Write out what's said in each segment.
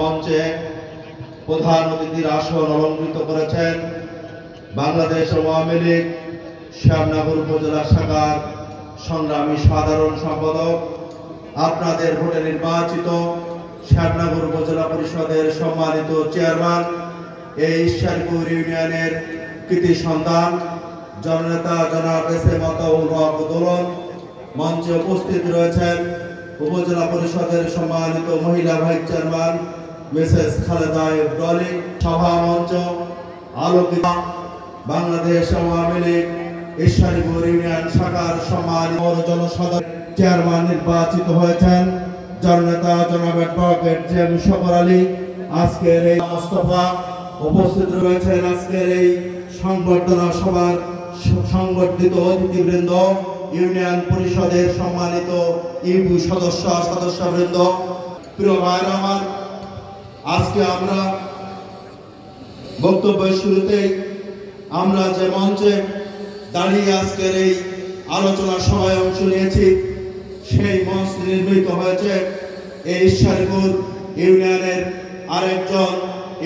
মঞ্চে প্রধান অতিথির আসন অলঙ্কৃত করেছেন বাংলাদেশ আওয়ামী লীগ শ্যামনগর উপজেলা শাখার সংগ্রামী সাধারণ সম্পাদক, আপনাদের ভোটে নির্বাচিত শ্যামনগর উপজেলা পরিষদের সম্মানিত চেয়ারম্যান, এই ঈশ্বরপুর ইউনিয়নের কৃতি সন্তান জননেতা জনাব এস.এ. মাতাউর হক দোলন। মঞ্চে উপস্থিত রয়েছেন উপজেলা পরিষদের সম্মানিত মহিলা vice chairman Mrs Khaleda Ibrahim. সভা মঞ্চ আলোকিত বাংলাদেশ আওয়ামী লীগ ঈশ্বরপুর ইউনিয়ন শাখার সম্মানিত জনসাধারণ চেয়ারম্যান নির্বাচিত হয়েছেন জননেতা জনাব অ্যাডভোকেট জেম শকর আলী। আজকের এই মোস্তফা উপস্থিত রয়েছেন আজকের এই সংবর্ধনা সভার সংবর্ধিত অতিথিবৃন্দ, ইউনিয়ন পরিষদের সম্মানিত ইউপি সদস্যবৃন্দ, প্রিয় ভাইরা আমার, আজকে আমরা বক্তব্যের শুরুতে আমরা যে মঞ্চে দাঁড়িয়ে আজকের এই আলোচনা সভায় অংশ নিয়েছি, সেই মঞ্চ নির্মিত হয়েছে এই ঈশ্বরপুর ইউনিয়নের আরেকজন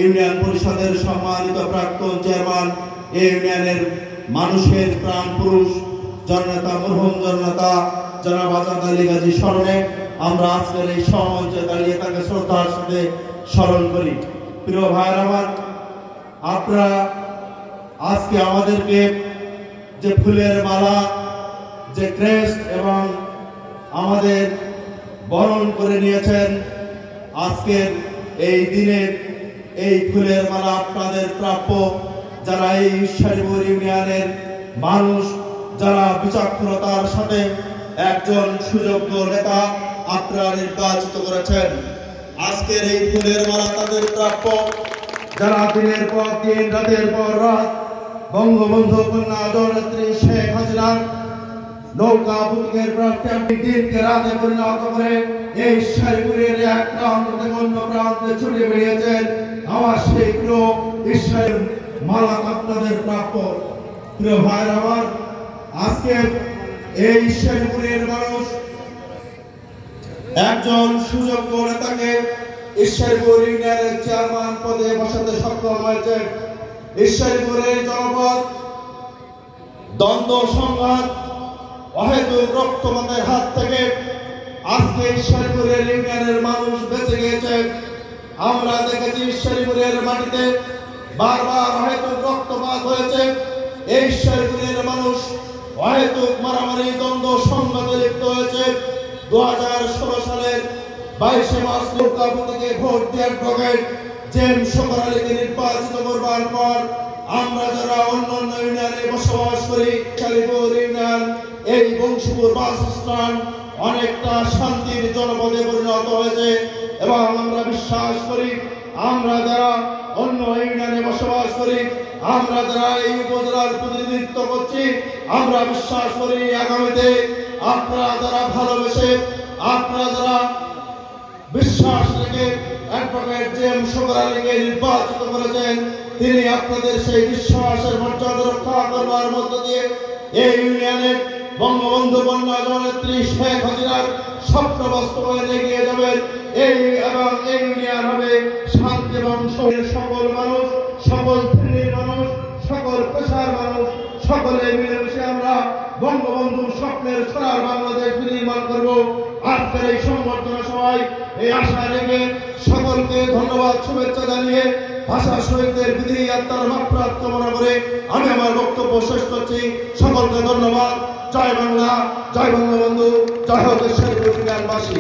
ইউনিয়ন পরিষদের সম্মানিত প্রাক্তন চেয়ারম্যান, এই ইউনিয়নের মানুষের প্রাণ পুরুষ জননেতা মরহুম জননেতা জনাব আজাদ আলী গাজী স্মরণে আমরা আজকের এই সমাবেশে দাঁড়িয়ে তাকে শ্রদ্ধার সাথে স্মরণ করি। প্রিয় ভাইয়ের আমার, আপনারা আজকে আমাদেরকে যে ফুলের মালা, যে ক্রেস্ট এবং আমাদের বরণ করে নিয়েছেন, আজকের এই দিনে এই ফুলের মালা আপনাদের প্রাপ্য। যারা এই ঈশ্বরপুর ইউনিয়নের মানুষ, যারা বিচক্ষণতার সাথে একজন সুযোগ্য নেতা আপনারা নির্বাচিত করেছেন, আজকের এই ফুলের মালা তাদের প্রাপ্য। যারা দিনের পর দিন, রাতের পর রাত বঙ্গবন্ধু কন্যা জননেত্রী শেখ হাসিনার নৌকা বুকিংয়ের প্রাপ্তি দিনকে রাতে পরিণত করে এই ঈশ্বরপুরের এক প্রান্ত থেকে অন্য প্রান্তে ছুটে বেরিয়েছেন, আমার সেই প্রিয় ঈশ্বরের মালা আপনাদের প্রাপ্য। প্রিয় ভাইয়ের আমার, আজকে এই ঈশ্বরপুরের মানুষ একজন সুযোগ্য নেতাকে ঈশ্বরপুর ইউনিয়নের চেয়ারম্যান পদে বসাতে সক্ষম হয়েছে। ঈশ্বরপুরের জনপদ দ্বন্দ্ব সংঘাত অহেতুক রক্তপাতের হাত থেকে আজকে ঈশ্বরপুরের ইউনিয়নের মানুষ বেঁচে গিয়েছে। আমরা দেখেছি ঈশ্বরপুরের মাটিতে বারবার অহেতুক রক্তপাত হয়েছে। এই ঈশ্বরপুরের মানুষ অহেতুক মারামারি দ্বন্দ্ব সংঘাতে লিপ্ত হয়েছে। 2016 সালের 22 মার্চ দুর্গাপুর থেকে ভোট দিয়ে অ্যাডভোকেট জেম শকর আলীকে নির্বাচিত করবার পর আমরা যারা অন্য ইউনিয়নে বসবাস করি, ঈশ্বরপুর ইউনিয়ন এই বংশীপুর বাস স্ট্যান্ড অনেকটা শান্তির জনপদে পরিণত হয়েছে এবং আমরা বিশ্বাস করি, আমরা যারা অন্য ইউনিয়নে বসবাস করি, আমরা যারা এই উপজেলার প্রতিনিধিত্ব করছি, আমরা বিশ্বাস করি আগামীতে আপনারা যারা ভালোবেসে, আপনারা যারা বিশ্বাস রেখে অ্যাডভোকেট জেম শকর আলীকে নির্বাচিত করেছেন, তিনি আপনাদের সেই বিশ্বাসের মর্যাদা রক্ষা করবার মধ্য দিয়ে এই ইউনিয়নে বঙ্গবন্ধু কন্যা জননেত্রী শেখ হাসিনার স্বপ্ন বাস্তবায়নে এগিয়ে যাবেন। এই ইউনিয়ন হবে শান্তি এবং সকল মানুষ, সকল শ্রেণীর মানুষ, সকল পেশার মানুষ, সকলে মিলেমিশে আমরা বঙ্গবন্ধুর স্বপ্নের সোনার বাংলাদেশ নির্মাণ করব। আজকের এই সংবর্ধনা সভায় এই আশা রেখে সকলকে ধন্যবাদ, শুভেচ্ছা জানিয়ে ভাষা শহীদদের বিধি আত্মার মাগফিরাত কামনা করে আমি আমার বক্তব্য শেষ করছি। সকলকে ধন্যবাদ। জয় বাংলা, জয় বঙ্গবন্ধু, জয় হোক ঈশ্বরপুর ইউনিয়নবাসী।